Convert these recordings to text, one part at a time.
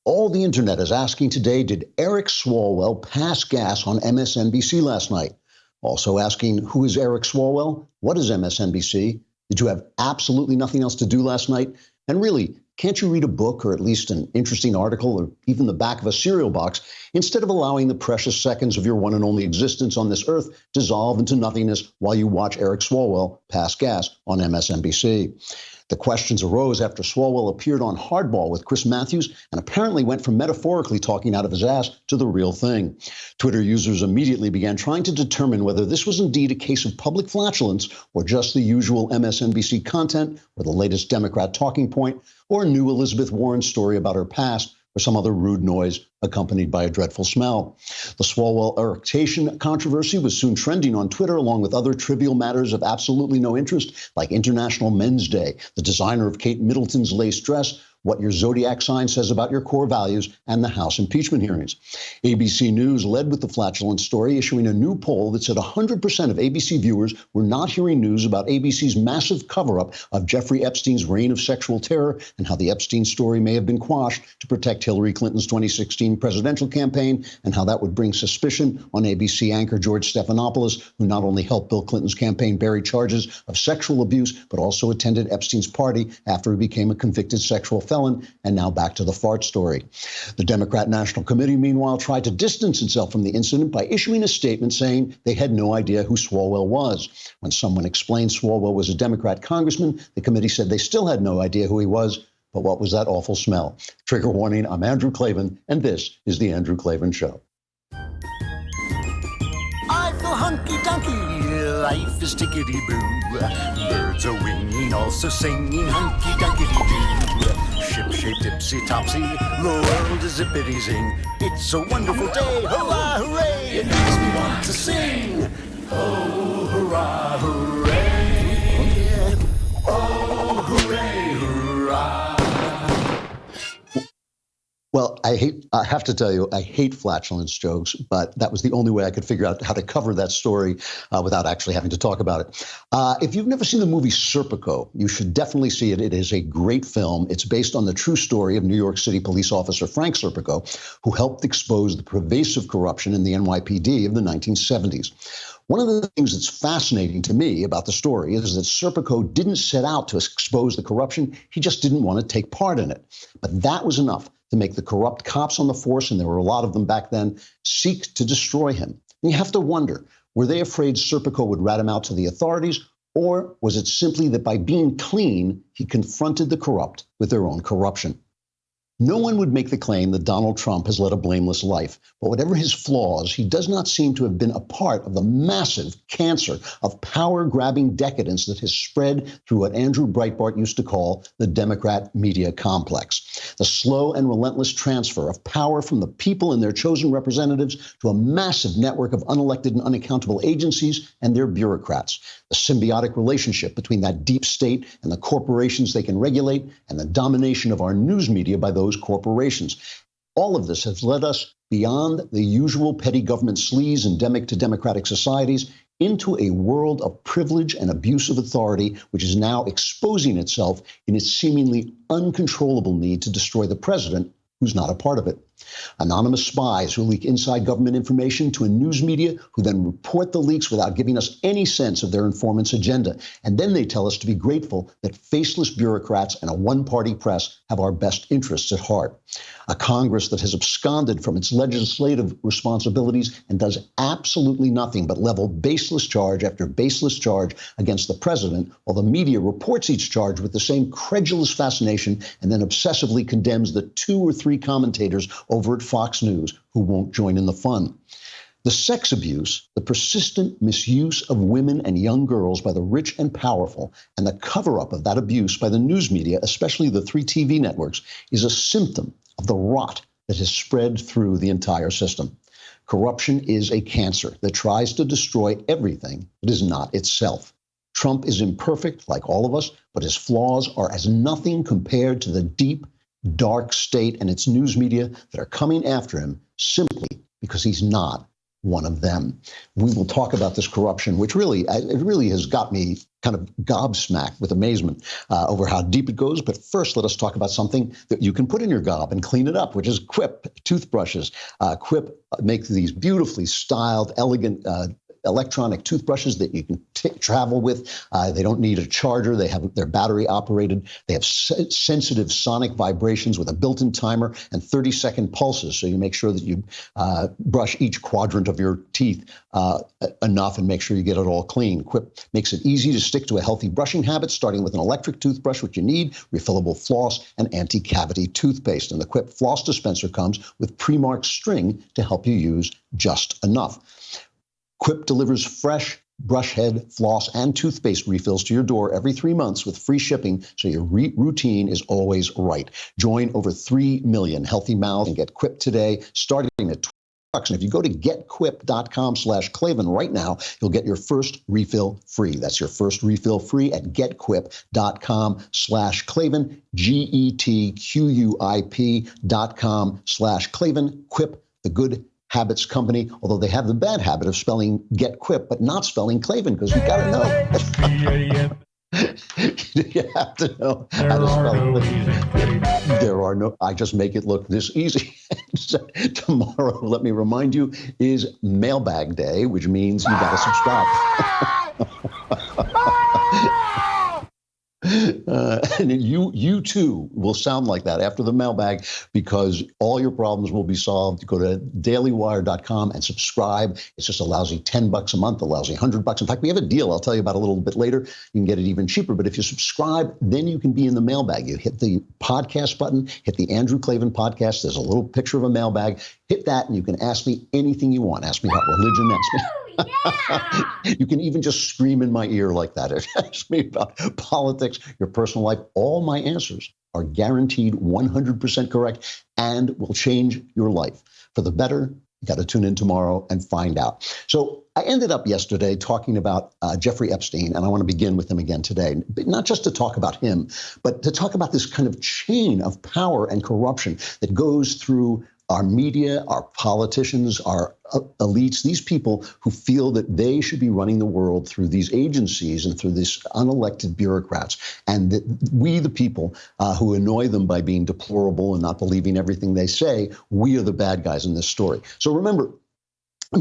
All the internet is asking today, did Eric Swalwell pass gas on MSNBC last night? Also asking, who is Eric Swalwell? What is MSNBC? Did you have absolutely nothing else to do last night? And really, can't you read a book or at least an interesting article or even the back of a cereal box instead of allowing the precious seconds of your one and only existence on this earth dissolve into nothingness while you watch Eric Swalwell pass gas on MSNBC? The questions arose after Swalwell appeared on Hardball with Chris Matthews and apparently went from metaphorically talking out of his ass to the real thing. Twitter users immediately began trying to determine whether this was indeed a case of public flatulence or just the usual MSNBC content or the latest Democrat talking point or a new Elizabeth Warren story about her past or some other rude noise accompanied by a dreadful smell. The Swalwell eructation controversy was soon trending on Twitter, along with other trivial matters of absolutely no interest, like International Men's Day, the designer of Kate Middleton's lace dress, what your zodiac sign says about your core values, and the House impeachment hearings. ABC News led with the flatulence story, issuing a new poll that said 100% of ABC viewers were not hearing news about ABC's massive cover-up of Jeffrey Epstein's reign of sexual terror and how the Epstein story may have been quashed to protect Hillary Clinton's 2016 presidential campaign, and how that would bring suspicion on ABC anchor George Stephanopoulos, who not only helped Bill Clinton's campaign bury charges of sexual abuse, but also attended Epstein's party after he became a convicted sexual felon. And now back to the fart story. The Democrat National Committee, meanwhile, tried to distance itself from the incident by issuing a statement saying they had no idea who Swalwell was. When someone explained Swalwell was a Democrat congressman, the committee said they still had no idea who he was. But what was that awful smell? Trigger warning, I'm Andrew Klavan, and this is The Andrew Klavan Show. I feel hunky-dunky, life is tickety-boo. Birds are winging, also singing hunky-dunky-doo. Ship-shaped, ipsy-topsy, the world is zippity-zing. It's a wonderful day, hurrah, hooray! It makes me want to sing. Oh, hurrah, hooray! Oh, hooray, hurrah! Well, I have to tell you, I hate flatulence jokes, but that was the only way I could figure out how to cover that story without actually having to talk about it. If you've never seen the movie Serpico, you should definitely see it. It is a great film. It's based on the true story of New York City police officer Frank Serpico, who helped expose the pervasive corruption in the NYPD of the 1970s. One of the things that's fascinating to me about the story is that Serpico didn't set out to expose the corruption. He just didn't want to take part in it. But that was enough to make the corrupt cops on the force, and there were a lot of them back then, seek to destroy him. And you have to wonder, were they afraid Serpico would rat him out to the authorities, or was it simply that by being clean, he confronted the corrupt with their own corruption? No one would make the claim that Donald Trump has led a blameless life, but whatever his flaws, he does not seem to have been a part of the massive cancer of power-grabbing decadence that has spread through what Andrew Breitbart used to call the Democrat media complex. The slow and relentless transfer of power from the people and their chosen representatives to a massive network of unelected and unaccountable agencies and their bureaucrats. The symbiotic relationship between that deep state and the corporations they can regulate, and the domination of our news media by those corporations. All of this has led us beyond the usual petty government sleaze endemic to democratic societies into a world of privilege and abuse of authority, which is now exposing itself in its seemingly uncontrollable need to destroy the president, who's not a part of it. Anonymous spies who leak inside government information to a news media who then report the leaks without giving us any sense of their informant's agenda. And then they tell us to be grateful that faceless bureaucrats and a one-party press have our best interests at heart. A Congress that has absconded from its legislative responsibilities and does absolutely nothing but level baseless charge after baseless charge against the president, while the media reports each charge with the same credulous fascination and then obsessively condemns the 2 or 3 commentators over at Fox News who won't join in the fun. The sex abuse, the persistent misuse of women and young girls by the rich and powerful, and the cover-up of that abuse by the news media, especially the 3 TV networks, is a symptom of the rot that has spread through the entire system. Corruption is a cancer that tries to destroy everything that is not itself. Trump is imperfect, like all of us, but his flaws are as nothing compared to the deep, dark state and its news media that are coming after him simply because he's not one of them. We will talk about this corruption, which really has got me kind of gobsmacked with amazement over how deep it goes. But first, let us talk about something that you can put in your gob and clean it up, which is Quip toothbrushes. Quip makes these beautifully styled, elegant electronic toothbrushes that you can travel with. They don't need a charger. They're battery operated. They have sensitive sonic vibrations with a built-in timer and 30-second pulses. So you make sure that you brush each quadrant of your teeth enough and make sure you get it all clean. Quip makes it easy to stick to a healthy brushing habit, starting with an electric toothbrush, which you need, refillable floss, and anti-cavity toothpaste. And the Quip floss dispenser comes with pre-marked string to help you use just enough. Quip delivers fresh brush head, floss, and toothpaste refills to your door every 3 months with free shipping, so your routine is always right. Join over 3 million healthy mouths and get Quip today, starting at $20. And if you go to getquip.com/Klavan right now, you'll get your first refill free. That's your first refill free at getquip.com/Klavan, GETQUIP.com/Klavan. Quip, the good habits company, although they have the bad habit of spelling get Quip, but not spelling Klavan, because you got to know. You have to know how to spell it. There are no, I just make it look this easy. Tomorrow, let me remind you, is Mailbag Day, which means you got to subscribe. And you too will sound like that after the mailbag, because all your problems will be solved. Go to dailywire.com and subscribe. It's just a lousy $10 a month, a lousy $100. In fact, we have a deal I'll tell you about a little bit later. You can get it even cheaper. But if you subscribe, then you can be in the mailbag. You hit the podcast button, hit the Andrew Klavan podcast. There's a little picture of a mailbag. Hit that and you can ask me anything you want. Ask me about religion. Ask me. Yeah. You can even just scream in my ear like that. Ask me about politics, your personal life. All my answers are guaranteed 100% correct and will change your life for the better. You got to tune in tomorrow and find out. So I ended up yesterday talking about Jeffrey Epstein, and I want to begin with him again today, but not just to talk about him, but to talk about this kind of chain of power and corruption that goes through our media, our politicians, our elites, these people who feel that they should be running the world through these agencies and through these unelected bureaucrats. And that we, the people who annoy them by being deplorable and not believing everything they say, we are the bad guys in this story. So remember,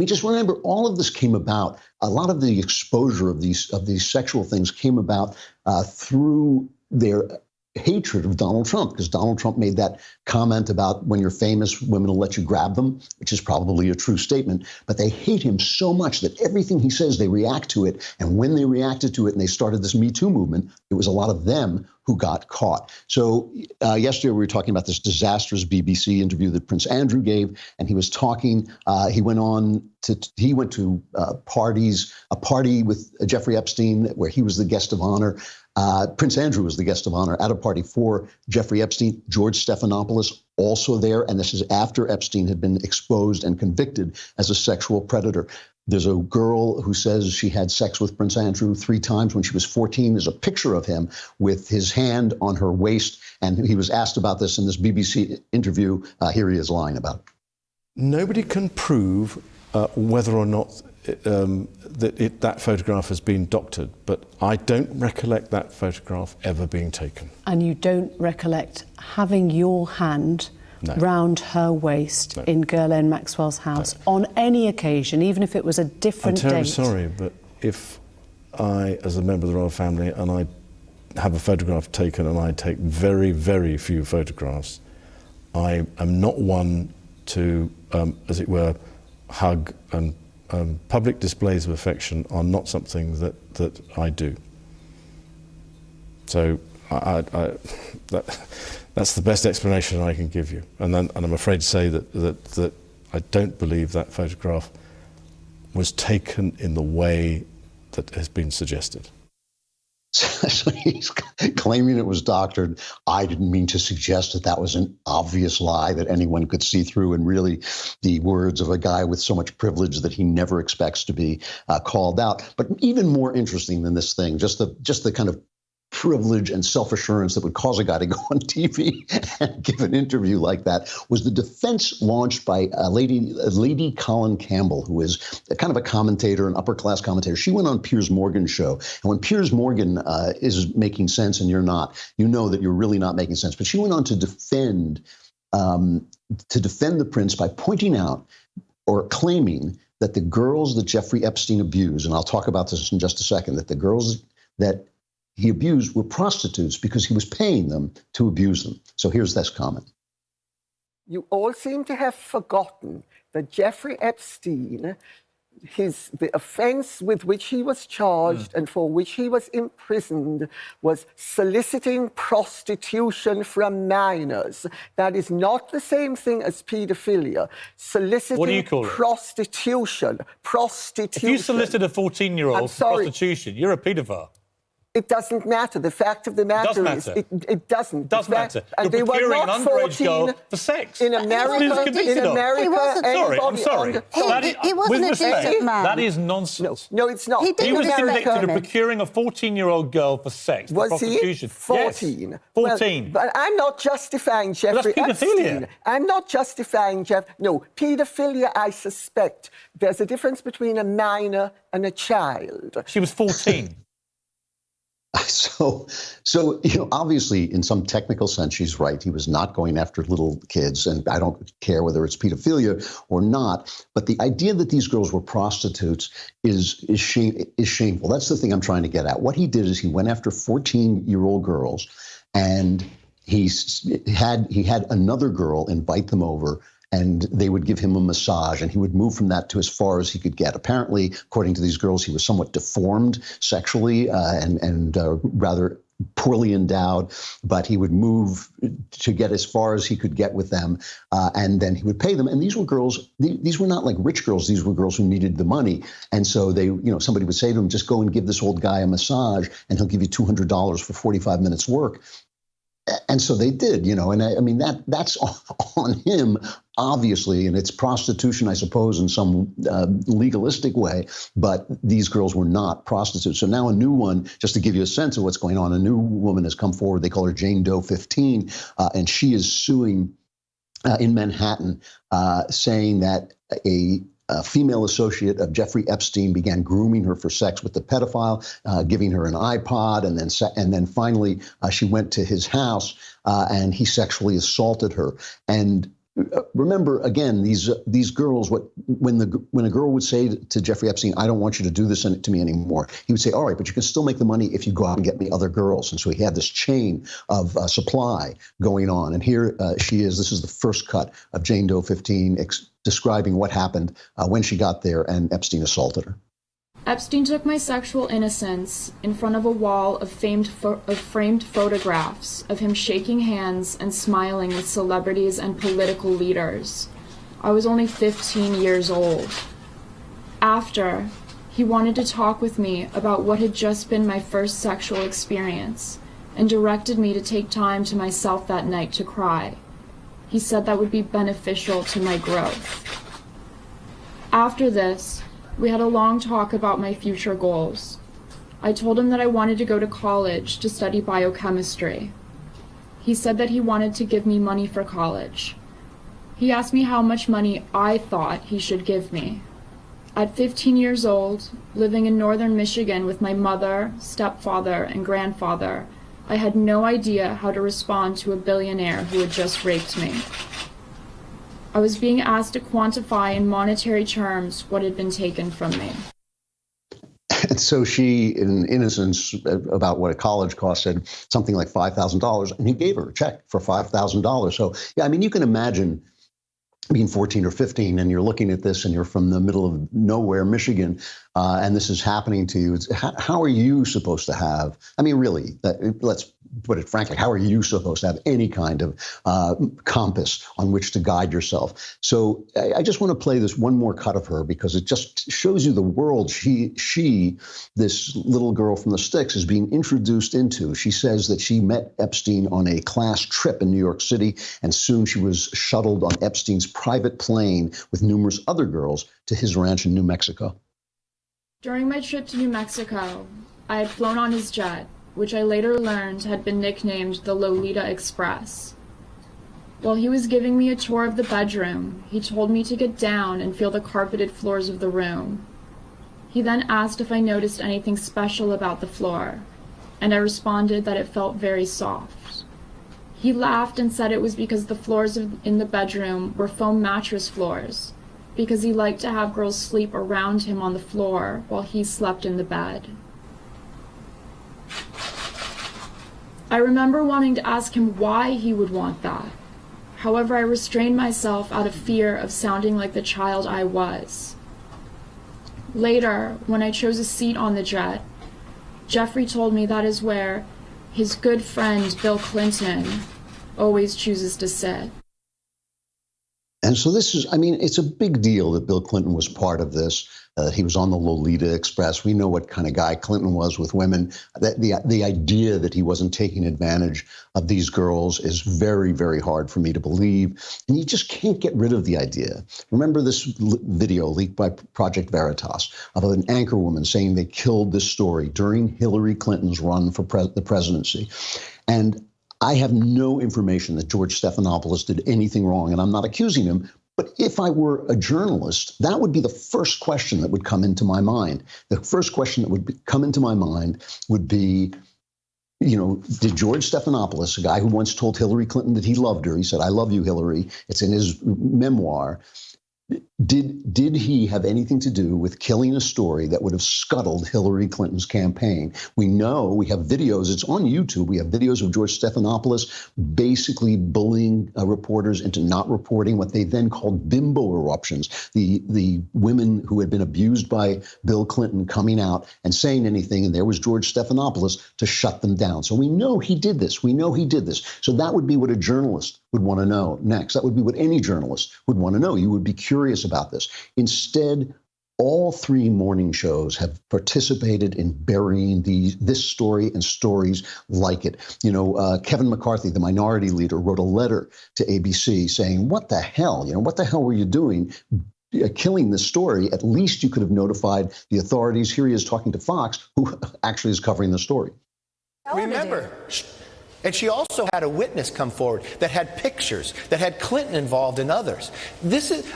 just remember, all of this came about, a lot of the exposure of these sexual things came about through their hatred of Donald Trump, because Donald Trump made that comment about when you're famous, women will let you grab them, which is probably a true statement. But they hate him so much that everything he says, they react to it. And when they reacted to it and they started this Me Too movement, it was a lot of them who got caught. So yesterday we were talking about this disastrous BBC interview that Prince Andrew gave, and he was talking. He went to parties, a party with Jeffrey Epstein where he was the guest of honor. Prince Andrew was the guest of honor at a party for Jeffrey Epstein. George Stephanopoulos also there, and this is after Epstein had been exposed and convicted as a sexual predator. There's a girl who says she had sex with Prince Andrew 3 times when she was 14. There's a picture of him with his hand on her waist, and he was asked about this in this BBC interview. Here he is lying about it. Nobody can prove whether or not that photograph has been doctored, but I don't recollect that photograph ever being taken. And you don't recollect having your hand round her waist in Ghislaine Maxwell's house on any occasion, even if it was a different date? I'm terribly sorry, but if I, as a member of the royal family, and I have a photograph taken, and I take very, very few photographs, I am not one to, as it were, hug, and public displays of affection are not something that I do. So that's the best explanation I can give you. And I'm afraid to say that I don't believe that photograph was taken in the way that has been suggested. So he's claiming it was doctored. I didn't mean to suggest that was an obvious lie that anyone could see through, and really the words of a guy with so much privilege that he never expects to be called out. But even more interesting than this thing, just the kind of privilege and self-assurance that would cause a guy to go on TV and give an interview like that was the defense launched by Lady Colin Campbell, who is kind of a commentator, an upper-class commentator. She went on Piers Morgan's show. And when Piers Morgan is making sense and you're not, you know that you're really not making sense. But she went on to defend the prince by pointing out or claiming that the girls that Jeffrey Epstein abused, and I'll talk about this in just a second, that the girls that he abused were prostitutes because he was paying them to abuse them. So here's this comment. You all seem to have forgotten that Jeffrey Epstein, the offense with which he was charged and for which he was imprisoned was soliciting prostitution from minors. That is not the same thing as pedophilia. Soliciting what do you call it? Prostitution. If you solicit a 14-year-old for prostitution, you're a paedophile. It doesn't matter. The fact of the matter is, it doesn't. It does matter. And You're they were procuring not an underage 14 girl for sex. In America, He wasn't. Sorry, I'm sorry. He wasn't a decent man. That is nonsense. No, it's not. He was convicted of procuring a 14-year-old girl for sex, for prostitution. Was he? 14. Yes, 14. Well, but I'm not justifying Jeffrey Epstein. I'm not justifying No, pedophilia, I suspect. There's a difference between a minor and a child. She was 14. So, obviously, in some technical sense, she's right. He was not going after little kids, and I don't care whether it's pedophilia or not. But the idea that these girls were prostitutes is shameful. That's the thing I'm trying to get at. What he did is he went after 14-year-old girls, and he had another girl invite them over, and they would give him a massage, and he would move from that to as far as he could get. Apparently, according to these girls, he was somewhat deformed sexually and rather poorly endowed, but he would move to get as far as he could get with them, and then he would pay them. And these were girls, these were not like rich girls, these were girls who needed the money. And so somebody would say to him, just go and give this old guy a massage, and he'll give you $200 for 45 minutes work. And so they did, and I mean, that's on him, obviously, and it's prostitution, I suppose, in some legalistic way, but these girls were not prostitutes. So now a new one, just to give you a sense of what's going on, a new woman has come forward. They call her Jane Doe 15, and she is suing in Manhattan, saying that a female associate of Jeffrey Epstein began grooming her for sex with the pedophile, giving her an iPod, and then finally she went to his house and he sexually assaulted her. And remember, again, these girls, when a girl would say to Jeffrey Epstein, "I don't want you to do this to me anymore," he would say, "All right, but you can still make the money if you go out and get me other girls." And so he had this chain of supply going on. And here she is. This is the first cut of Jane Doe 15 describing what happened when she got there and Epstein assaulted her. Epstein took my sexual innocence in front of a wall of framed photographs of him shaking hands and smiling with celebrities and political leaders. I was only 15 years old. After, he wanted to talk with me about what had just been my first sexual experience and directed me to take time to myself that night to cry. He said that would be beneficial to my growth. After this, we had a long talk about my future goals. I told him that I wanted to go to college to study biochemistry. He said that he wanted to give me money for college. He asked me how much money I thought he should give me. At 15 years old, living in northern Michigan with my mother, stepfather, and grandfather, I had no idea how to respond to a billionaire who had just raped me. I was being asked to quantify in monetary terms what had been taken from me. And so she, in innocence about what a college cost, said something like $5,000, and he gave her a check for $5,000. So, yeah, I mean, you can imagine being 14 or 15 and you're looking at this and you're from the middle of nowhere, Michigan, and this is happening to you. How are you supposed to have, I mean, really, let's put it frankly, how are you supposed to have any kind of compass on which to guide yourself? So I just want to play this one more cut of her because it just shows you the world she, this little girl from the sticks, is being introduced into. She says that she met Epstein on a class trip in New York City, and soon she was shuttled on Epstein's private plane with numerous other girls to his ranch in New Mexico. During my trip to New Mexico, I had flown on his jet, which I later learned had been nicknamed the Lolita Express. While he was giving me a tour of the bedroom, he told me to get down and feel the carpeted floors of the room. He then asked if I noticed anything special about the floor, and I responded that it felt very soft. He laughed and said it was because the floors in the bedroom were foam mattress floors, because he liked to have girls sleep around him on the floor while he slept in the bed. I remember wanting to ask him why he would want that. However, I restrained myself out of fear of sounding like the child I was. Later, when I chose a seat on the jet, Jeffrey told me that is where his good friend Bill Clinton always chooses to sit. And so this is, I mean, it's a big deal that Bill Clinton was part of this. He was on the Lolita Express. We know what kind of guy Clinton was with women. The idea that he wasn't taking advantage of these girls is very, very hard for me to believe. And you just can't get rid of the idea. Remember this video leaked by Project Veritas of an anchor woman saying they killed this story during Hillary Clinton's run for the presidency. And I have no information that George Stephanopoulos did anything wrong, and I'm not accusing him. But if I were a journalist, that would be the first question that would come into my mind. The first question that would come into my mind would be, you know, did George Stephanopoulos, a guy who once told Hillary Clinton that he loved her, he said, "I love you, Hillary," it's in his memoir, did he have anything to do with killing a story that would have scuttled Hillary Clinton's campaign? We know, we have videos, it's on YouTube, we have videos of George Stephanopoulos basically bullying reporters into not reporting what they then called bimbo eruptions, the women who had been abused by Bill Clinton coming out and saying anything, and there was George Stephanopoulos to shut them down. So we know he did this. We know he did this. So that would be what a journalist would want to know next. That would be what any journalist would want to know. You would be curious about this. Instead, all three morning shows have participated in burying this story and stories like it. You know, Kevin McCarthy, the minority leader, wrote a letter to ABC saying, what the hell? You know, what the hell were you doing? Killing this story? At least you could have notified the authorities. Here he is talking to Fox, who actually is covering the story. Remember, and she also had a witness come forward that had pictures, that had Clinton involved and others.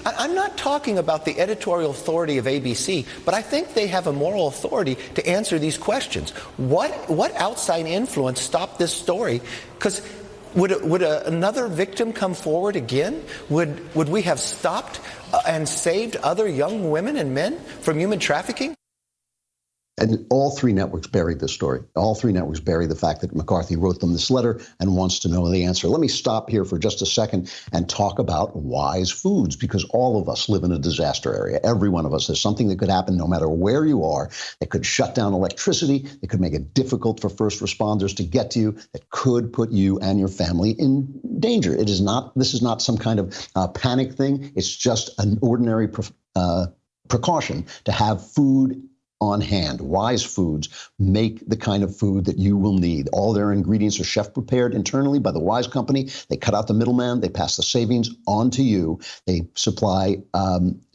I'm not talking about the editorial authority of ABC, but I think they have a moral authority to answer these questions. What outside influence stopped this story? Because would another victim come forward again? Would we have stopped and saved other young women and men from human trafficking? And all three networks buried this story. All three networks buried the fact that McCarthy wrote them this letter and wants to know the answer. Let me stop here for just a second and talk about Wise Foods, because all of us live in a disaster area. Every one of us. There's something that could happen no matter where you are that could shut down electricity, that could make it difficult for first responders to get to you, that could put you and your family in danger. This is not some kind of panic thing. It's just an ordinary precaution to have food on hand. Wise Foods make the kind of food that you will need. All their ingredients are chef prepared internally by the Wise Company. They cut out the middleman. They pass the savings on to you. They supply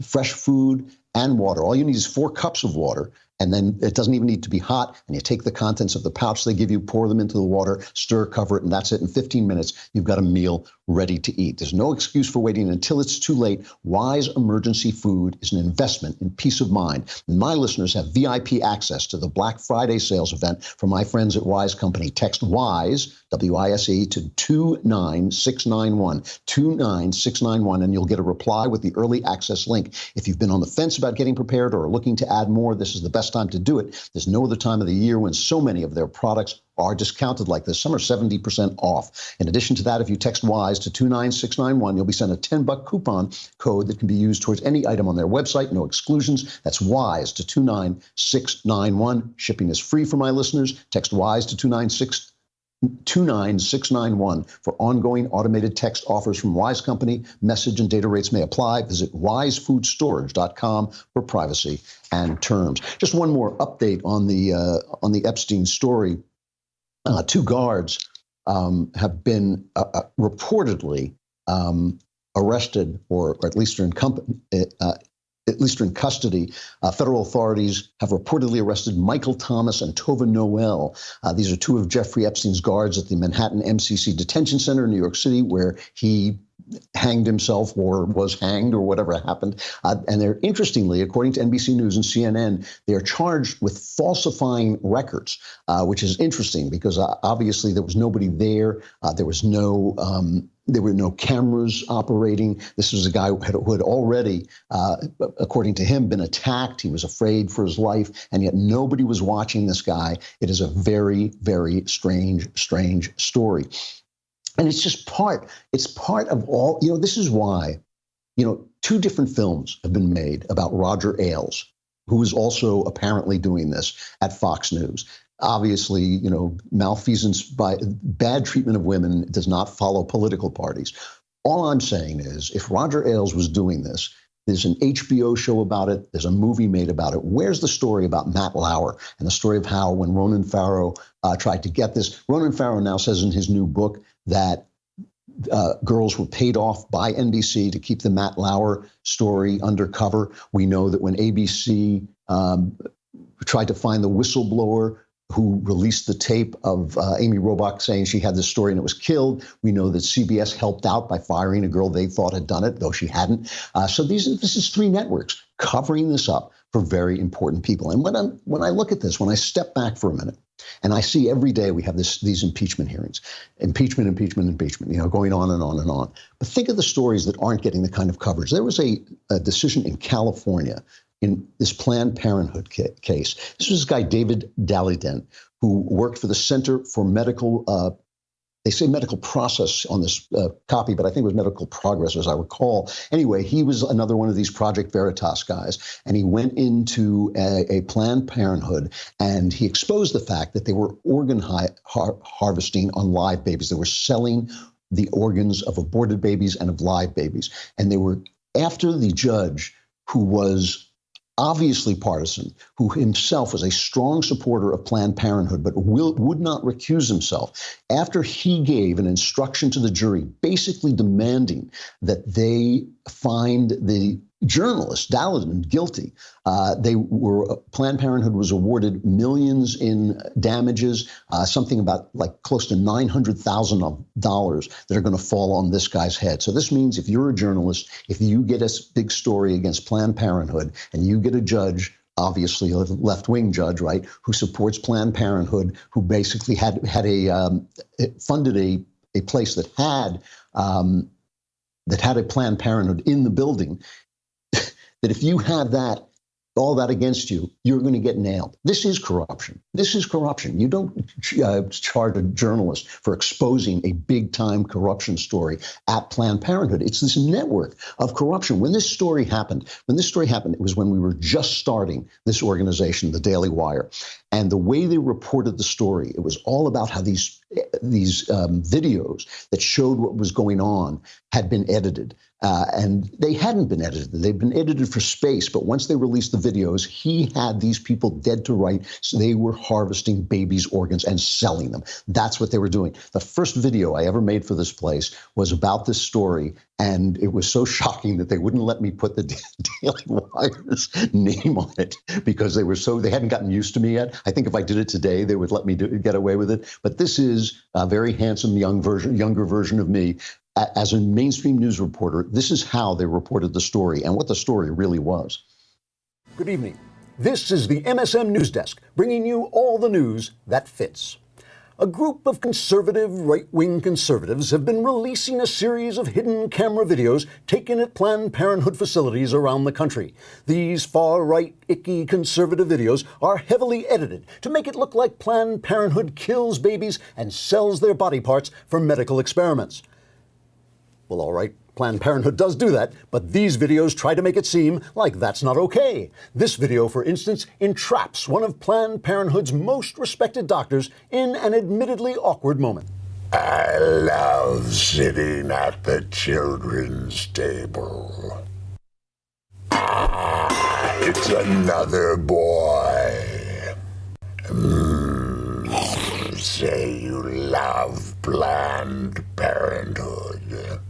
fresh food and water. All you need is 4 cups of water. And then it doesn't even need to be hot. And you take the contents of the pouch they give you, pour them into the water, stir, cover it, and that's it. In 15 minutes, you've got a meal ready to eat. There's no excuse for waiting until it's too late. Wise Emergency Food is an investment in peace of mind. And my listeners have VIP access to the Black Friday sales event from my friends at Wise Company. Text WISE, W-I-S-E, to 29691, 29691, and you'll get a reply with the early access link. If you've been on the fence about getting prepared or are looking to add more, this is the best time to do it. There's no other time of the year when so many of their products are discounted like this. Some are 70% off. In addition to that, if you text WISE to 29691, you'll be sent a $10 coupon code that can be used towards any item on their website. No exclusions. That's WISE to 29691. Shipping is free for my listeners. Text WISE to 29691 for ongoing automated text offers from Wise Company. Message and data rates may apply. Visit wisefoodstorage.com for privacy and terms. Just one more update on the Epstein story. 2 guards have been reportedly arrested, or at least are at least are in custody. Federal authorities have reportedly arrested Michael Thomas and Tova Noel. These are two of Jeffrey Epstein's guards at the Manhattan MCC Detention Center in New York City, where he hanged himself or was hanged or whatever happened. And they're, interestingly, according to NBC News and CNN, they are charged with falsifying records, which is interesting because obviously there was nobody there. There were no cameras operating. This was a guy who had already, according to him, been attacked. He was afraid for his life, and yet nobody was watching this guy. It is a very, very strange story. And it's just part of all, this is why, two different films have been made about Roger Ailes, who is also apparently doing this at Fox News. Obviously, malfeasance by bad treatment of women does not follow political parties. All I'm saying is if Roger Ailes was doing this, there's an HBO show about it. There's a movie made about it. Where's the story about Matt Lauer and the story of how when Ronan Farrow tried to get this? Ronan Farrow now says in his new book that girls were paid off by NBC to keep the Matt Lauer story undercover. We know that when ABC tried to find the whistleblower who released the tape of Amy Robach saying she had this story and it was killed. We know that CBS helped out by firing a girl they thought had done it, though she hadn't. So this is three networks covering this up for very important people. And when I look at this, when I step back for a minute, and I see every day we have these impeachment hearings, impeachment, going on and on and on. But think of the stories that aren't getting the kind of coverage. There was a decision in California in this Planned Parenthood case. This was this guy, David Dalydent, who worked for the Center for Medical, they say medical process on this copy, but I think it was medical progress, as I recall. Anyway, he was another one of these Project Veritas guys, and he went into a Planned Parenthood, and he exposed the fact that they were organ harvesting on live babies. They were selling the organs of aborted babies and of live babies. And they were after the judge, who was obviously partisan, who himself was a strong supporter of Planned Parenthood, but would not recuse himself, after he gave an instruction to the jury, basically demanding that they find the journalist, Dalydent, guilty. Planned Parenthood was awarded millions in damages, something about like close to $900,000 that are going to fall on this guy's head. So this means if you're a journalist, if you get a big story against Planned Parenthood and you get a judge, obviously a left-wing judge, right, who supports Planned Parenthood, who basically funded a place that had a Planned Parenthood in the building, that if you have all that against you, you're going to get nailed. This is corruption. This is corruption. You don't charge a journalist for exposing a big-time corruption story at Planned Parenthood. It's this network of corruption. When this story happened, it was when we were just starting this organization, the Daily Wire. And the way they reported the story, it was all about how these videos that showed what was going on had been edited. And they hadn't been edited. They'd been edited for space. But once they released the videos, he had these people dead to rights. So they were harvesting babies' organs and selling them. That's what they were doing. The first video I ever made for this place was about this story. And it was so shocking that they wouldn't let me put the Daily Wire's name on it because they hadn't gotten used to me yet. I think if I did it today, they would let me get away with it. But this is a very handsome younger version of me. As a mainstream news reporter, this is how they reported the story and what the story really was. Good evening. This is the MSM News Desk, bringing you all the news that fits. A group of conservative, right-wing conservatives have been releasing a series of hidden camera videos taken at Planned Parenthood facilities around the country. These far-right, icky conservative videos are heavily edited to make it look like Planned Parenthood kills babies and sells their body parts for medical experiments. Well, all right, Planned Parenthood does do that, but these videos try to make it seem like that's not okay. This video, for instance, entraps one of Planned Parenthood's most respected doctors in an admittedly awkward moment. I love sitting at the children's table. It's another boy. Say you love Planned Parenthood.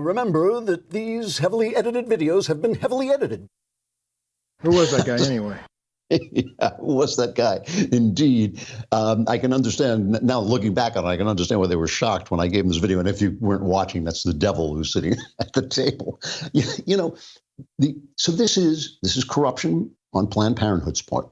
remember that these heavily edited videos have been heavily edited. Who was that guy anyway? Yeah, who was that guy? Indeed. I can understand, now looking back on it, I can understand why they were shocked when I gave them this video. And if you weren't watching, that's the devil who's sitting at the table. You know, so this is corruption on Planned Parenthood's part.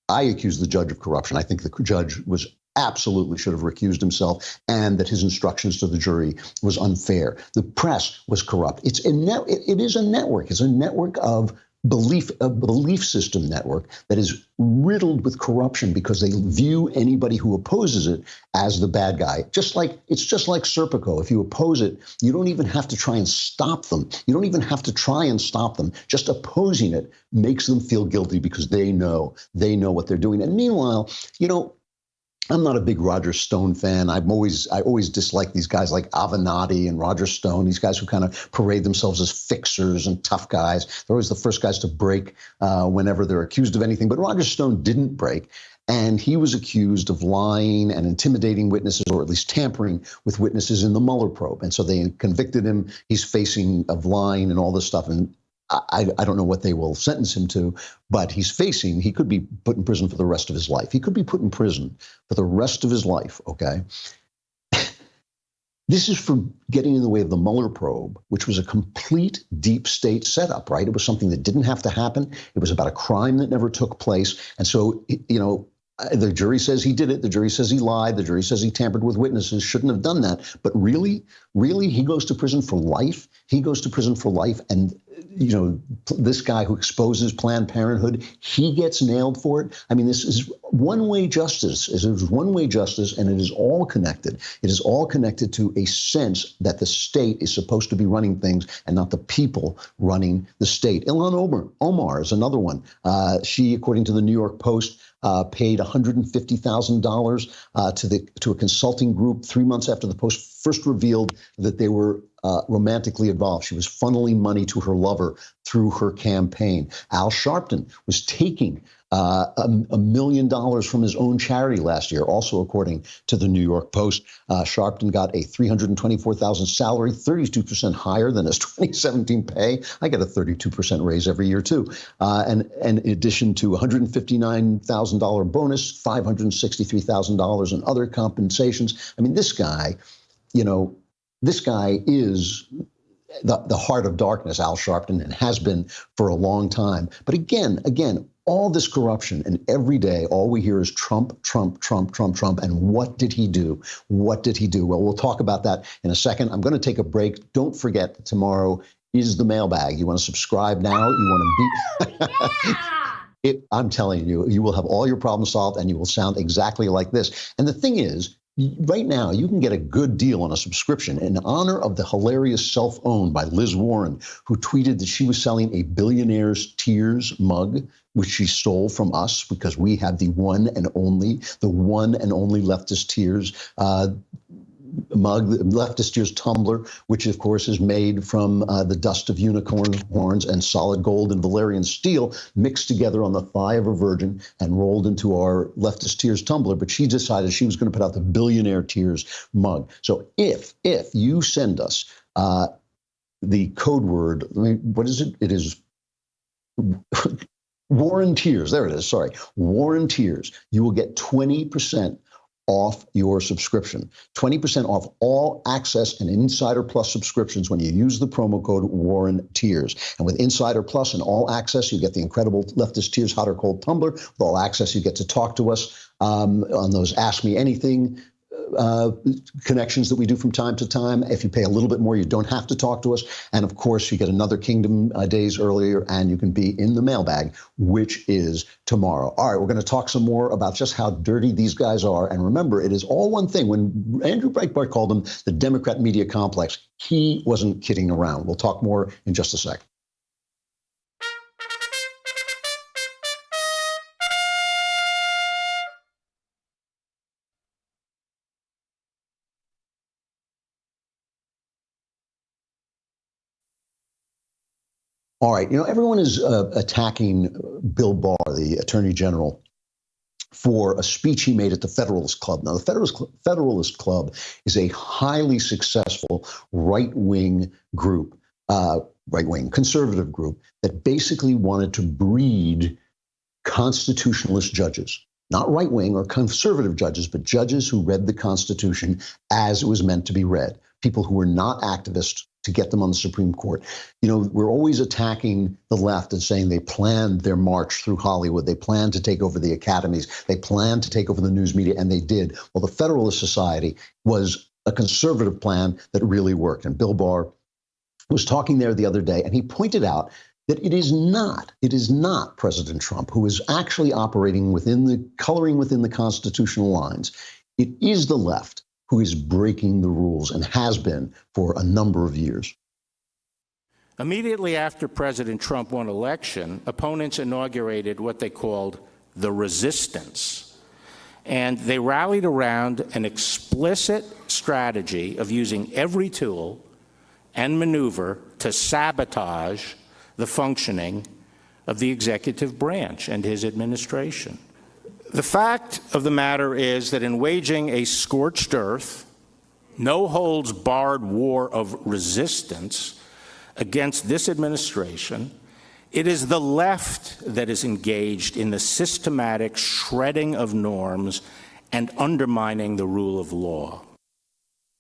I accuse the judge of corruption. I think the judge was absolutely should have recused himself, and that his instructions to the jury was unfair. The press was corrupt. It is a network. It's a network of a belief system network that is riddled with corruption because they view anybody who opposes it as the bad guy. It's just like Serpico. If you oppose it, you don't even have to try and stop them. Just opposing it makes them feel guilty because they know what they're doing. And meanwhile, you know, I'm not a big Roger Stone fan. I always dislike these guys like Avenatti and Roger Stone, these guys who kind of parade themselves as fixers and tough guys. They're always the first guys to break whenever they're accused of anything. But Roger Stone didn't break. And he was accused of lying and intimidating witnesses, or at least tampering with witnesses in the Mueller probe. And so they convicted him. He's facing of lying and all this stuff. And I don't know what they will sentence him to, but he could be put in prison for the rest of his life. He could be put in prison for the rest of his life, okay? This is for getting in the way of the Mueller probe, which was a complete deep state setup, right? It was something that didn't have to happen. It was about a crime that never took place. And so, you know, the jury says he did it. The jury says he lied. The jury says he tampered with witnesses, shouldn't have done that. But really, he goes to prison for life. And, you know, this guy who exposes Planned Parenthood, he gets nailed for it. I mean, this is one-way justice. It is one-way justice, and it is all connected. It is all connected to a sense that the state is supposed to be running things and not the people running the state. Ilhan Omar is another one. She, according to the New York Post, paid $150,000 to a consulting group 3 months after the Post first revealed that they were romantically involved. She was funneling money to her lover through her campaign. Al Sharpton was taking $1 million from his own charity last year, also according to the New York Post. Sharpton got a $324,000 salary, 32% higher than his 2017 pay. I get a 32% raise every year, too. And in addition to $159,000 bonus, $563,000 in other compensations. I mean, this guy, you know, this guy is the heart of darkness, Al Sharpton, and has been for a long time. But again, all this corruption, and every day, all we hear is Trump, Trump, Trump, Trump, Trump. And what did he do? What did he do? Well, we'll talk about that in a second. I'm going to take a break. Don't forget that tomorrow is the mailbag. You want to subscribe now? You want to be... I'm telling you, you will have all your problems solved, and you will sound exactly like this. And the thing is, right now, you can get a good deal on a subscription in honor of the hilarious Self-Owned by Liz Warren, who tweeted that she was selling a Billionaire's Tears mug, which she stole from us because we have the one and only Leftist Tears mug, Leftist Tears tumbler, which of course is made from the dust of unicorn horns and solid gold and Valerian steel mixed together on the thigh of a virgin and rolled into our Leftist Tears tumbler. But she decided she was going to put out the Billionaire Tears mug. So if you send us the code word, what is it? It is Warren Tears. There it is. Sorry. Warren Tears. You will get 20% off your subscription, 20% off all Access and Insider Plus subscriptions when you use the promo code Warren Tears. And with Insider Plus and All Access, you get the incredible Leftist Tears Hot or Cold tumbler. With All Access, you get to talk to us on those Ask Me Anything connections that we do from time to time. If you pay a little bit more, you don't have to talk to us. And of course, you get another Kingdom days earlier, and you can be in the mailbag, which is tomorrow. All right, we're going to talk some more about just how dirty these guys are. And remember, it is all one thing. When Andrew Breitbart called them the Democrat media complex, he wasn't kidding around. We'll talk more in just a sec. All right, everyone is attacking Bill Barr, the Attorney General, for a speech he made at the Federalist Club. Now, the Federalist Club is a highly successful right-wing group, right-wing conservative group that basically wanted to breed constitutionalist judges. Not right-wing or conservative judges, but judges who read the Constitution as it was meant to be read. People who were not activists to get them on the Supreme Court. You know, we're always attacking the left and saying they planned their march through Hollywood. They planned to take over the academies. They planned to take over the news media, and they did. Well, the Federalist Society was a conservative plan that really worked. And Bill Barr was talking there the other day, and he pointed out that it is not President Trump who is actually operating coloring within the constitutional lines. It is the left who is breaking the rules and has been for a number of years. Immediately after President Trump won election, opponents inaugurated what they called the resistance. And they rallied around an explicit strategy of using every tool and maneuver to sabotage the functioning of the executive branch and his administration. The fact of the matter is that in waging a scorched earth, no-holds-barred war of resistance against this administration, it is the left that is engaged in the systematic shredding of norms and undermining the rule of law.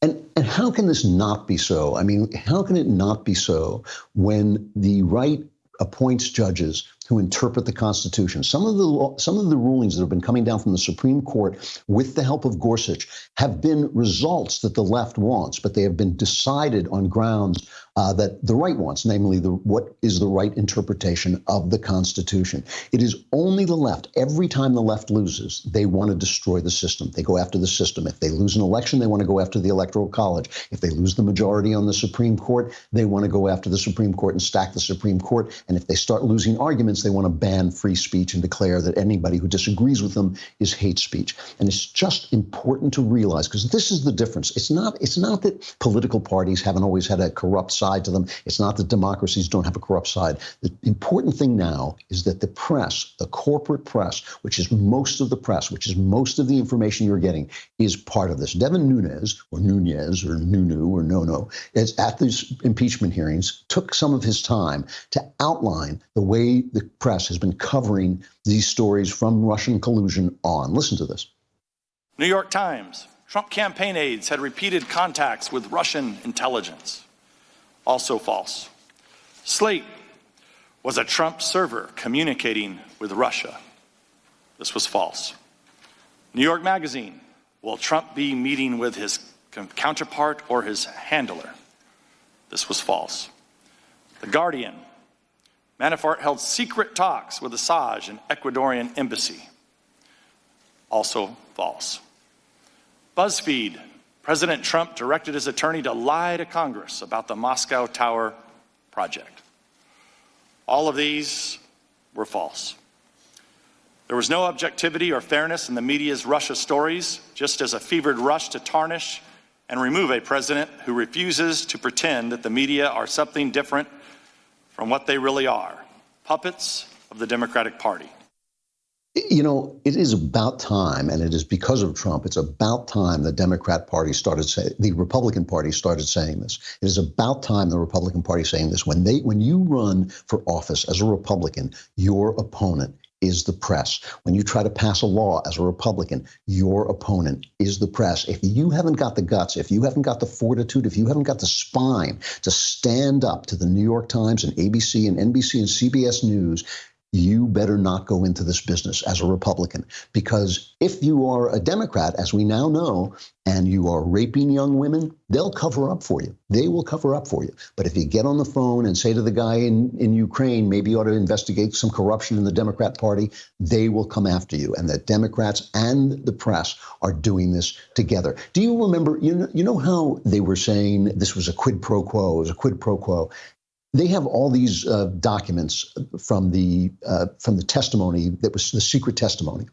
And how can this not be so? I mean, how can it not be so when the right appoints judges who interpret the Constitution? Some of the rulings that have been coming down from the Supreme Court with the help of Gorsuch have been results that the left wants, but they have been decided on grounds that the right wants, namely what is the right interpretation of the Constitution. It is only the left. Every time the left loses, they want to destroy the system. They go after the system. If they lose an election, they want to go after the Electoral College. If they lose the majority on the Supreme Court, they want to go after the Supreme Court and stack the Supreme Court. And if they start losing arguments, they want to ban free speech and declare that anybody who disagrees with them is hate speech. And it's just important to realize, because this is the difference. It's not that political parties haven't always had a corrupt side to them. It's not that democracies don't have a corrupt side. The important thing now is that the press, the corporate press, which is most of the press, which is most of the information you're getting, is part of this. Devin Nunes or Nunu or Nono, is at these impeachment hearings, took some of his time to outline the way the press has been covering these stories from Russian collusion on. Listen to this. New York Times. Trump campaign aides had repeated contacts with Russian intelligence. Also false. Slate. Was a Trump server communicating with Russia? This was false. New York Magazine. Will Trump be meeting with his counterpart or his handler? This was false. The Guardian. Manafort held secret talks with Assange and Ecuadorian embassy. Also false. BuzzFeed. President Trump directed his attorney to lie to Congress about the Moscow Tower project. All of these were false. There was no objectivity or fairness in the media's Russia stories, just as a fevered rush to tarnish and remove a president who refuses to pretend that the media are something different from what they really are, puppets of the Democratic Party. You know, it is about time, and it is because of Trump, it's about time the the Republican Party started saying this. It is about time the Republican Party saying this. When you run for office as a Republican, your opponent is the press. When you try to pass a law as a Republican, your opponent is the press. If you haven't got the guts, if you haven't got the fortitude, if you haven't got the spine to stand up to the New York Times and ABC and NBC and CBS News, you better not go into this business as a Republican. Because if you are a Democrat, as we now know, and you are raping young women, they'll cover up for you. They will cover up for you. But if you get on the phone and say to the guy in Ukraine, maybe you ought to investigate some corruption in the Democrat Party, they will come after you. And the Democrats and the press are doing this together. Do you remember, you know how they were saying this was a quid pro quo, it was a quid pro quo? They have all these documents from the testimony that was the secret testimony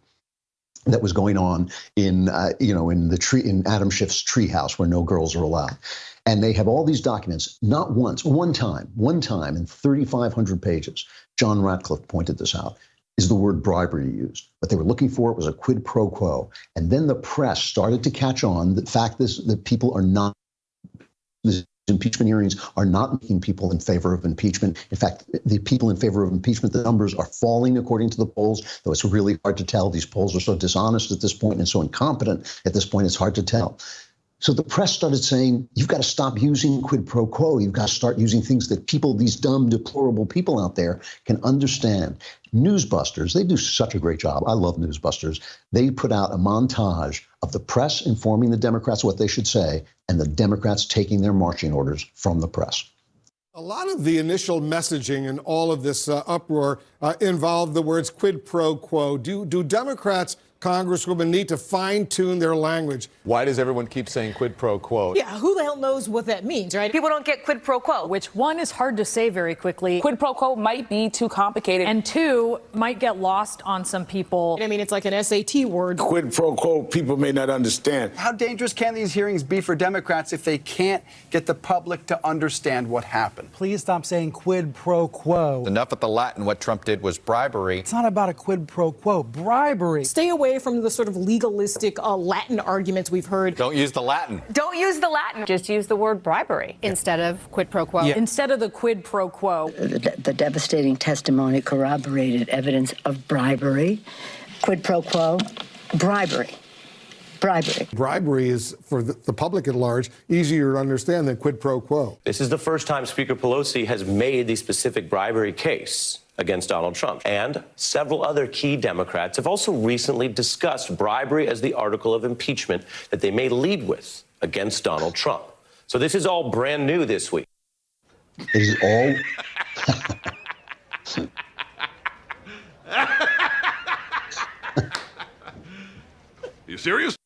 that was going on in Adam Schiff's treehouse where no girls are allowed, and they have all these documents. Not once, one time in 3,500 pages. John Ratcliffe pointed this out. is the word bribery used. What they were looking for was a quid pro quo. And then the press started to catch on the fact that people are not, these impeachment hearings are not making people in favor of impeachment. In fact, the people in favor of impeachment, the numbers are falling according to the polls, though it's really hard to tell. These polls are so dishonest at this point and so incompetent at this point, it's hard to tell. So the press started saying, you've got to stop using quid pro quo. You've got to start using things that people, these dumb, deplorable people out there can understand. Newsbusters, they do such a great job. I love Newsbusters. They put out a montage of the press informing the Democrats what they should say and the Democrats taking their marching orders from the press. A lot of the initial messaging and all of this uproar involved the words quid pro quo. Do Democrats, Congresswomen, need to fine-tune their language? Why does everyone keep saying quid pro quo? Yeah, who the hell knows what that means, right? People don't get quid pro quo. Which, one, is hard to say very quickly. Quid pro quo might be too complicated. And two, might get lost on some people. I mean, it's like an SAT word. Quid pro quo, people may not understand. How dangerous can these hearings be for Democrats if they can't get the public to understand what happened? Please stop saying quid pro quo. Enough with the Latin. What Trump did was bribery. It's not about a quid pro quo. Bribery. Stay away from the sort of legalistic Latin arguments we've heard. Don't use the Latin. Don't use the Latin. Just use the word bribery instead of quid pro quo. Yeah. Instead of the quid pro quo. The devastating testimony corroborated evidence of bribery. Quid pro quo, bribery. Bribery. Bribery is, for the public at large, easier to understand than quid pro quo. This is the first time Speaker Pelosi has made the specific bribery case against Donald Trump. And several other key Democrats have also recently discussed bribery as the article of impeachment that they may lead with against Donald Trump. So this is all brand new this week. It is all... You serious?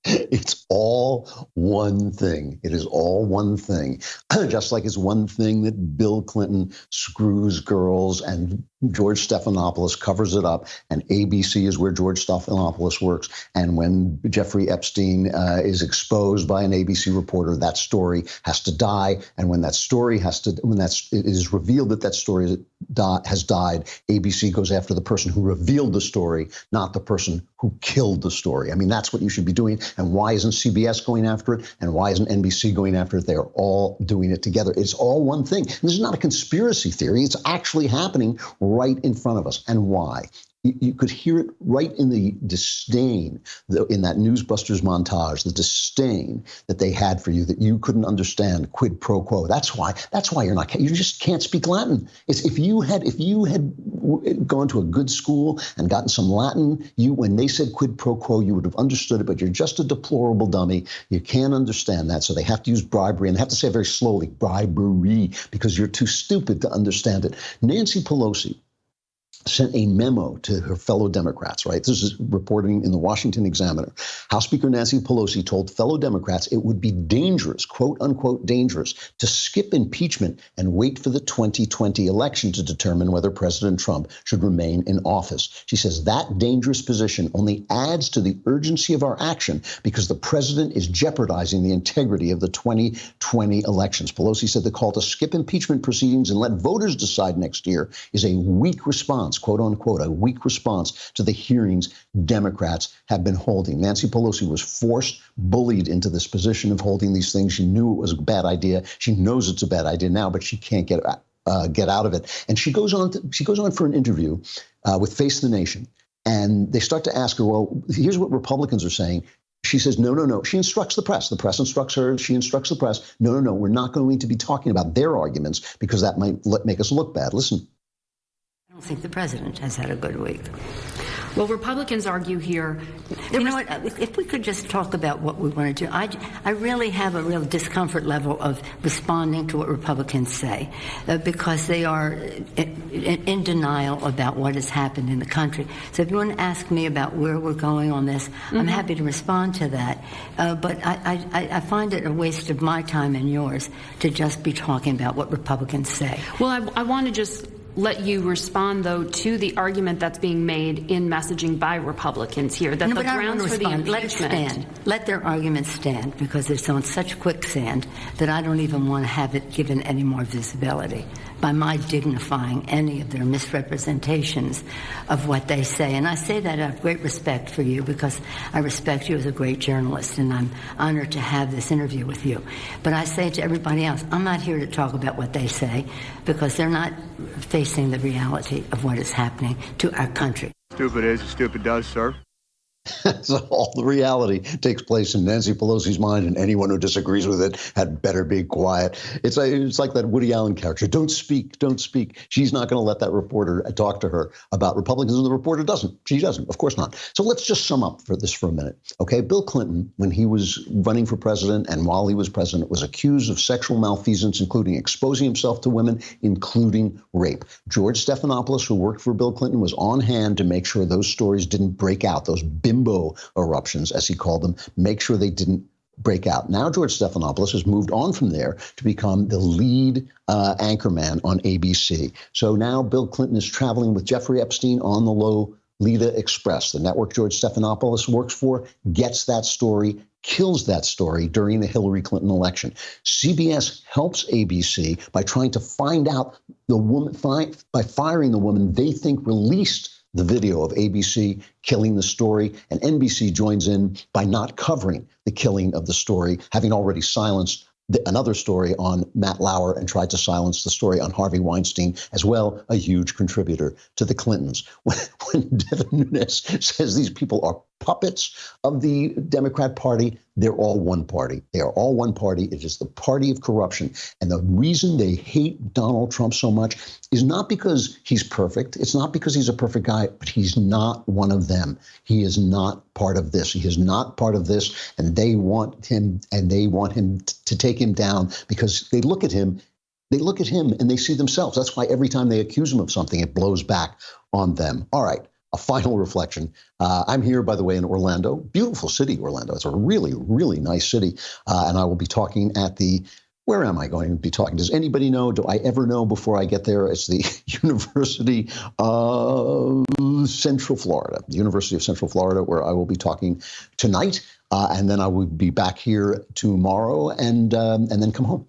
It's all one thing. It is all one thing. Just like it's one thing that Bill Clinton screws girls and George Stephanopoulos covers it up, and ABC is where George Stephanopoulos works. And when Jeffrey Epstein is exposed by an ABC reporter, that story has to die. And when that story it is revealed that story has died, ABC goes after the person who revealed the story, not the person who killed the story. I mean, that's what you should be doing. And why isn't CBS going after it? And why isn't NBC going after it? They are all doing it together. It's all one thing. And this is not a conspiracy theory. It's actually happening right in front of us. And why? You could hear it right in the disdain, in that Newsbusters montage, the disdain that they had for you, that you couldn't understand quid pro quo. That's why you just can't speak Latin. If you had gone to a good school and gotten some Latin, when they said quid pro quo, you would have understood it, but you're just a deplorable dummy. You can't understand that. So they have to use bribery, and they have to say it very slowly, bribery, because you're too stupid to understand it. Nancy Pelosi sent a memo to her fellow Democrats, right? This is reporting in the Washington Examiner. House Speaker Nancy Pelosi told fellow Democrats it would be dangerous, quote unquote dangerous, to skip impeachment and wait for the 2020 election to determine whether President Trump should remain in office. She says that dangerous position only adds to the urgency of our action because the president is jeopardizing the integrity of the 2020 elections. Pelosi said the call to skip impeachment proceedings and let voters decide next year is a weak response, quote unquote, a weak response to the hearings Democrats have been holding. Nancy Pelosi was forced, bullied into this position of holding these things. She knew it was a bad idea. She knows it's a bad idea now, but she can't get out of it. And she goes on for an interview with Face the Nation. And they start to ask her, well, here's what Republicans are saying. She says, no. She instructs the press. The press instructs her. She instructs the press. No. We're not going to be talking about their arguments because that might make us look bad. Listen. I don't think the president has had a good week. Well, Republicans argue here. You know what? If we could just talk about what we want to do. I really have a real discomfort level of responding to what Republicans say because they are in denial about what has happened in the country. So if you want to ask me about where we're going on this, I'm happy to respond to that. But I find it a waste of my time and yours to just be talking about what Republicans say. Well, I want to just let you respond, though, to the argument that's being made in messaging by Republicans here, that the grounds for the impeachment... Let it stand. Let their arguments stand, because it's on such quicksand that I don't even want to have it given any more visibility. by my dignifying any of their misrepresentations of what they say. And I say that out of great respect for you, because I respect you as a great journalist, and I'm honored to have this interview with you. But I say to everybody else, I'm not here to talk about what they say, because they're not facing the reality of what is happening to our country. Stupid is, stupid does, sir. So all the reality takes place in Nancy Pelosi's mind, and anyone who disagrees with it had better be quiet. It's like that Woody Allen character. Don't speak, don't speak. She's not going to let that reporter talk to her about Republicans, and the reporter doesn't. She doesn't, of course not. So let's just sum up for this for a minute. Okay, Bill Clinton, when he was running for president and while he was president, was accused of sexual malfeasance, including exposing himself to women, including rape. George Stephanopoulos, who worked for Bill Clinton, was on hand to make sure those stories didn't break out, those bimbo eruptions, as he called them, make sure they didn't break out. Now George Stephanopoulos has moved on from there to become the lead anchorman on ABC. So now Bill Clinton is traveling with Jeffrey Epstein on the Lolita Express. The network George Stephanopoulos works for gets that story, kills that story during the Hillary Clinton election. CBS helps ABC by trying to find out the woman, by firing the woman they think released the video of ABC killing the story, and NBC joins in by not covering the killing of the story, having already silenced another story on Matt Lauer and tried to silence the story on Harvey Weinstein, as well, a huge contributor to the Clintons. When Devin Nunes says these people are puppets of the Democrat Party, they're all one party. They are all one party. It is the party of corruption. And the reason they hate Donald Trump so much is not because he's perfect. It's not because he's a perfect guy, but he's not one of them. He is not part of this. He is not part of this. And they want him, to take him down, because they look at him and they see themselves. That's why every time they accuse him of something, it blows back on them. All right. A final reflection. I'm here, by the way, in Orlando. Beautiful city, Orlando. It's a really, really nice city. And I will be talking at where am I going to be talking? Does anybody know? Do I ever know before I get there? It's the University of Central Florida, the University of Central Florida, where I will be talking tonight. And then I will be back here tomorrow and then come home.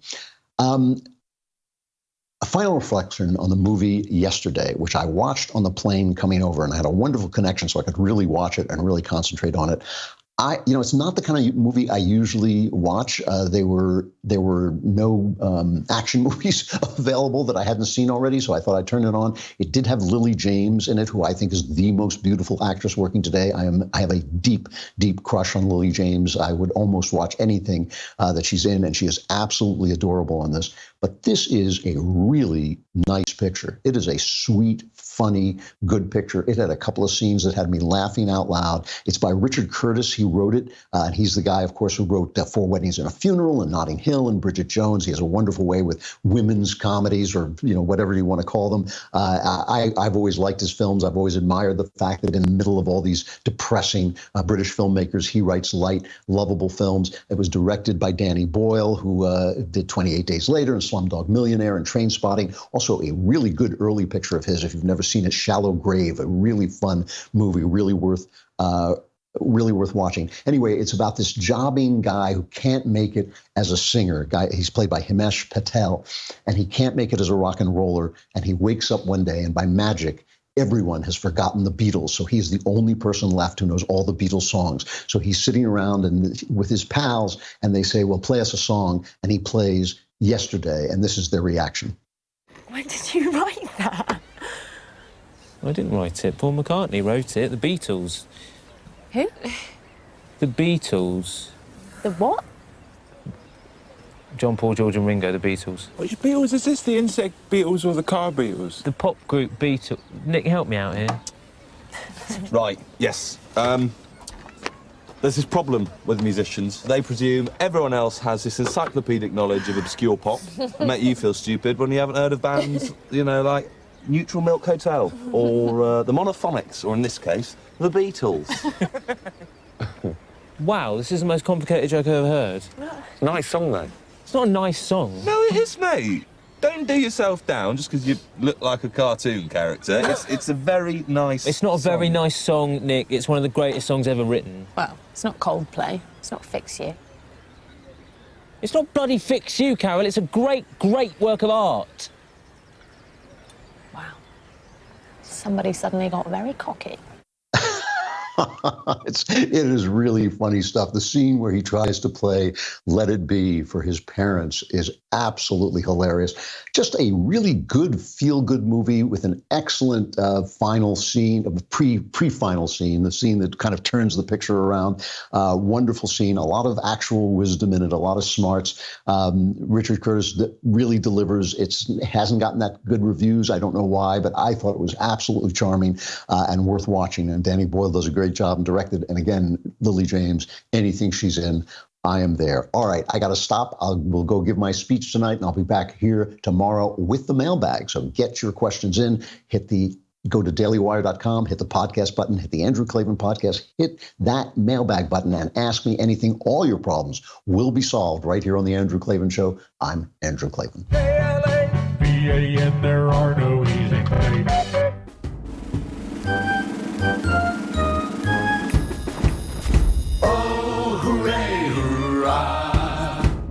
A final reflection on the movie yesterday, which I watched on the plane coming over, and I had a wonderful connection so I could really watch it and really concentrate on it. It's not the kind of movie I usually watch. There were no action movies available that I hadn't seen already, so I thought I'd turn it on. It did have Lily James in it, who I think is the most beautiful actress working today. I have a deep, deep crush on Lily James. I would almost watch anything that she's in, and she is absolutely adorable in this. But this is a really nice picture. It is a sweet, funny, good picture. It had a couple of scenes that had me laughing out loud. It's by Richard Curtis. He wrote it. And he's the guy, of course, who wrote Four Weddings and a Funeral and Notting Hill and Bridget Jones. He has a wonderful way with women's comedies, or whatever you want to call them. I've always liked his films. I've always admired the fact that in the middle of all these depressing British filmmakers, he writes light, lovable films. It was directed by Danny Boyle, who did 28 Days Later and Slumdog Millionaire and Trainspotting. Also a really good early picture of his, if you've never seen it, Shallow Grave, a really fun movie, really worth watching. Anyway, it's about this jobbing guy who can't make it as a singer. He's played by Himesh Patel, and he can't make it as a rock and roller. And he wakes up one day, and by magic, everyone has forgotten the Beatles. So he's the only person left who knows all the Beatles songs. So he's sitting around and with his pals, and they say, well, play us a song. And he plays Yesterday, and this is their reaction. When did you write that? I didn't write it. Paul McCartney wrote it. The Beatles. Who? The Beatles. The what? John, Paul, George and Ringo, the Beatles. Which Beatles is this? The insect Beatles or the car Beatles? The pop group Beatles. Nick, help me out here. Right, yes. There's this problem with musicians. They presume everyone else has this encyclopedic knowledge of obscure pop and make you feel stupid when you haven't heard of bands, like Neutral Milk Hotel or the Monophonics, or in this case, the Beatles. Wow, this is the most complicated joke I've ever heard. Nice song, though. It's not a nice song. No, it is, mate. Don't do yourself down just because you look like a cartoon character. It's a very nice It's not a song. very nice song, Nick. It's one of the greatest songs ever written. Well, it's not Coldplay. It's not Fix You. It's not bloody Fix You, Carol. It's a great, great work of art. Somebody suddenly got very cocky. It is really funny stuff. The scene where he tries to play Let It Be for his parents is absolutely hilarious. Just a really good, feel-good movie with an excellent final scene, pre-final scene, the scene that kind of turns the picture around. Wonderful scene, a lot of actual wisdom in it, a lot of smarts. Richard Curtis really delivers. It hasn't gotten that good reviews. I don't know why, but I thought it was absolutely charming and worth watching. And Danny Boyle does a great job and directed. And again, Lily James, anything she's in, I am there. All right, I got to stop. We'll go give my speech tonight, and I'll be back here tomorrow with the mailbag. So get your questions in. Go to dailywire.com, hit the podcast button, hit the Andrew Klavan podcast, hit that mailbag button, and ask me anything. All your problems will be solved right here on the Andrew Klavan Show. I'm Andrew Klavan. K-L-A-V-A-N, there are no easy things.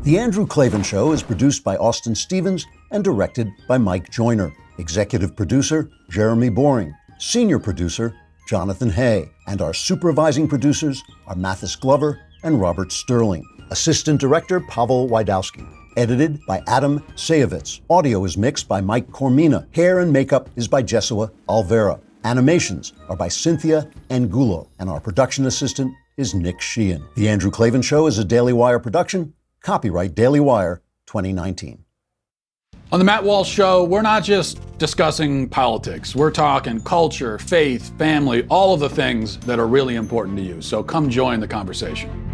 The Andrew Klavan Show is produced by Austin Stevens and directed by Mike Joyner. Executive producer, Jeremy Boring. Senior producer, Jonathan Hay. And our supervising producers are Mathis Glover and Robert Sterling. Assistant director, Pavel Wydowski. Edited by Adam Sayevitz. Audio is mixed by Mike Cormina. Hair and makeup is by Jesua Alvera. Animations are by Cynthia Angulo. And our production assistant is Nick Sheehan. The Andrew Klavan Show is a Daily Wire production. Copyright Daily Wire 2019. On the Matt Walsh Show, we're not just discussing politics. We're talking culture, faith, family, all of the things that are really important to you. So come join the conversation.